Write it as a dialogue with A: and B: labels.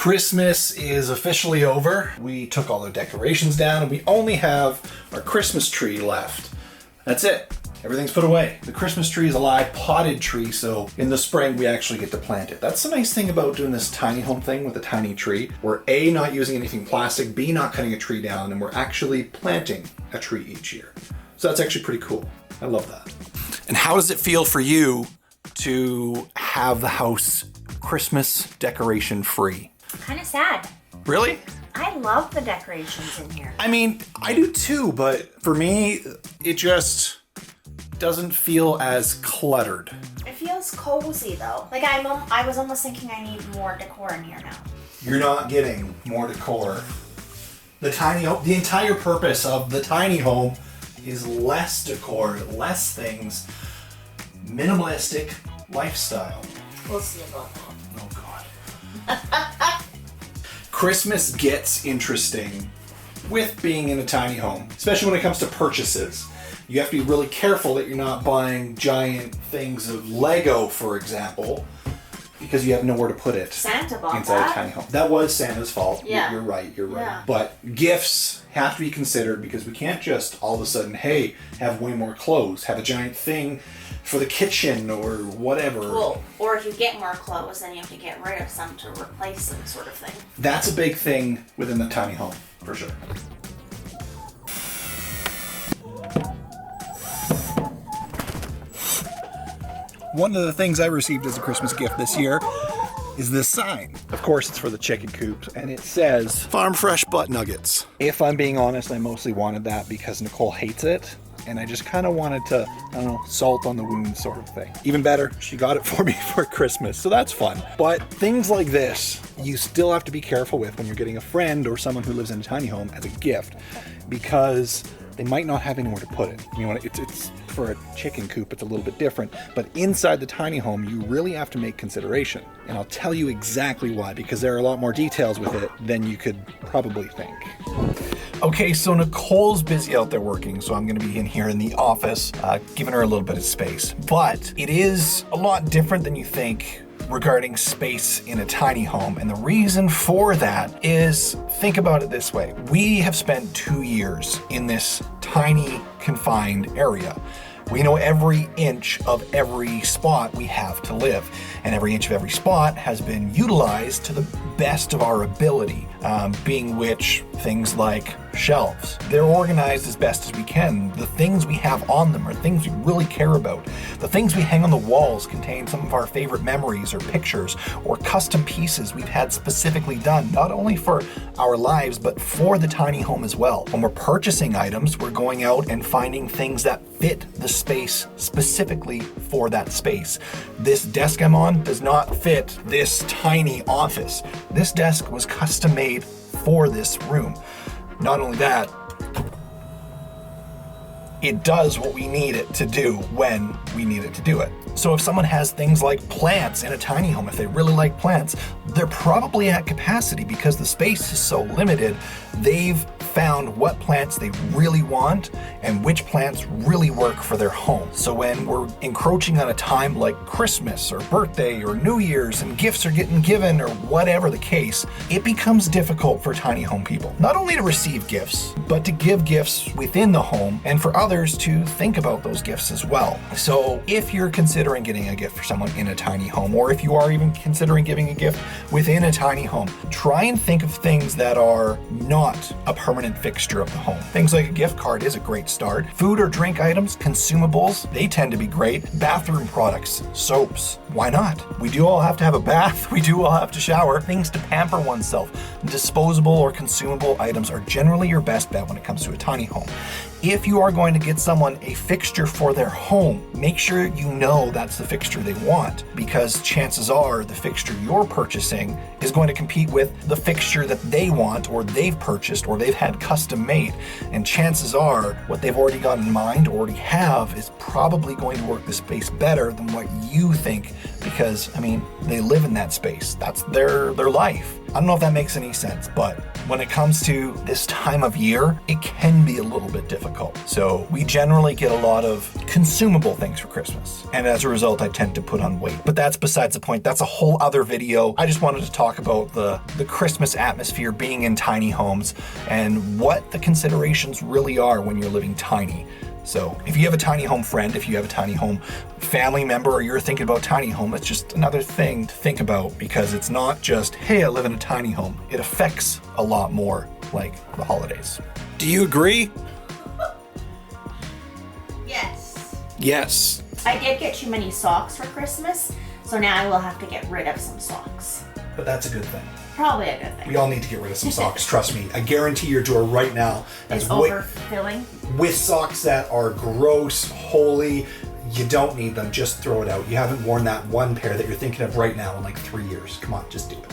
A: Christmas is officially over. We took all the decorations down and we only have our Christmas tree left. That's it. Everything's put away. The Christmas tree is a live potted tree, so in the spring we actually get to plant it. That's the nice thing about doing this tiny home thing with a tiny tree. We're A, not using anything plastic, B, not cutting a tree down, and we're actually planting a tree each year. So that's actually pretty cool. I love that. And how does it feel for you to have the house Christmas decoration free?
B: Kind of sad.
A: Really?
B: I love the decorations in here.
A: I mean, I do too, but for me, it just doesn't feel as cluttered.
B: It feels cozy though. Like I was almost thinking I need more decor in here now.
A: You're not getting more decor. The entire purpose of the tiny home is less decor, less things, minimalistic lifestyle.
B: We'll see about that.
A: Oh God. Christmas gets interesting with being in a tiny home, especially when it comes to purchases. You have to be really careful that you're not buying giant things of Lego, for example, because you have nowhere to put it.
B: Santa bought
A: inside
B: that.
A: a tiny home. That was Santa's fault.
B: Yeah.
A: You're right.
B: Yeah.
A: But gifts have to be considered because we can't just all of a sudden, hey, have way more clothes, have a giant thing for the kitchen or whatever.
B: Well, or if you get more clothes, then you have to get rid of some to replace them, sort of thing.
A: That's a big thing within the tiny home, for sure. One of the things I received as a Christmas gift this year is this sign. Of course, it's for the chicken coop, and it says Farm Fresh Butt Nuggets. If I'm being honest, I mostly wanted that because Nicole hates it, and I just kind of wanted to, I don't know, salt on the wound sort of thing. Even better, she got it for me for Christmas, so that's fun. But things like this, you still have to be careful with when you're getting a friend or someone who lives in a tiny home as a gift, because they might not have anywhere to put it. You know, it's for a chicken coop, it's a little bit different, but inside the tiny home, you really have to make consideration. And I'll tell you exactly why, because there are a lot more details with it than you could probably think. Okay, so Nicole's busy out there working, so I'm gonna be in here in the office, giving her a little bit of space. But it is a lot different than you think regarding space in a tiny home. And the reason for that is, think about it this way. We have spent 2 years in this tiny confined area. We know every inch of every spot we have to live, and every inch of every spot has been utilized to the best of our ability, being which things like shelves. They're organized as best as we can. The things we have on them are things we really care about. The things we hang on the walls contain some of our favorite memories or pictures or custom pieces we've had specifically done, not only for our lives, but for the tiny home as well. When we're purchasing items, we're going out and finding things that fit the space specifically for that space. This desk I'm on does not fit this tiny office. This desk was custom made for this room. Not only that, it does what we need it to do when we need it to do it. So if someone has things like plants in a tiny home, if they really like plants, they're probably at capacity because the space is so limited. They've found what plants they really want and which plants really work for their home. So when we're encroaching on a time like Christmas or birthday or New Year's and gifts are getting given or whatever the case, it becomes difficult for tiny home people, not only to receive gifts, but to give gifts within the home and for others to think about those gifts as well. So if you're considering getting a gift for someone in a tiny home, or if you are even considering giving a gift within a tiny home, try and think of things that are not a permanent fixture of the home. Things like a gift card is a great start. Food or drink items, consumables, they tend to be great. Bathroom products, soaps, why not? We do all have to have a bath, we do all have to shower. Things to pamper oneself. Disposable or consumable items are generally your best bet when it comes to a tiny home. If you are going to get someone a fixture for their home, make sure you know that's the fixture they want, because chances are the fixture you're purchasing is going to compete with the fixture that they want or they've purchased or they've had custom made. And chances are what they've already got in mind or already have is probably going to work the space better than what you think, because I mean, they live in that space. That's their life. I don't know if that makes any sense, but when it comes to this time of year, it can be a little bit difficult. So we generally get a lot of consumable things for Christmas. And as a result, I tend to put on weight. But that's besides the point. That's a whole other video. I just wanted to talk about the Christmas atmosphere being in tiny homes and what the considerations really are when you're living tiny. So if you have a tiny home friend, if you have a tiny home family member, or you're thinking about tiny home, it's just another thing to think about, because it's not just, hey, I live in a tiny home. It affects a lot more, like the holidays. Do you agree?
B: Yes.
A: Yes.
B: I did get too many socks for Christmas, so now I will have to get rid of some socks.
A: But that's a good thing.
B: Probably a good thing.
A: We all need to get rid of some socks, trust me. I guarantee your drawer right now
B: It's
A: is
B: overfilling.
A: with socks that are gross, holy. You don't need them, just throw it out. You haven't worn that one pair that you're thinking of right now in like 3 years. Come on, just do it.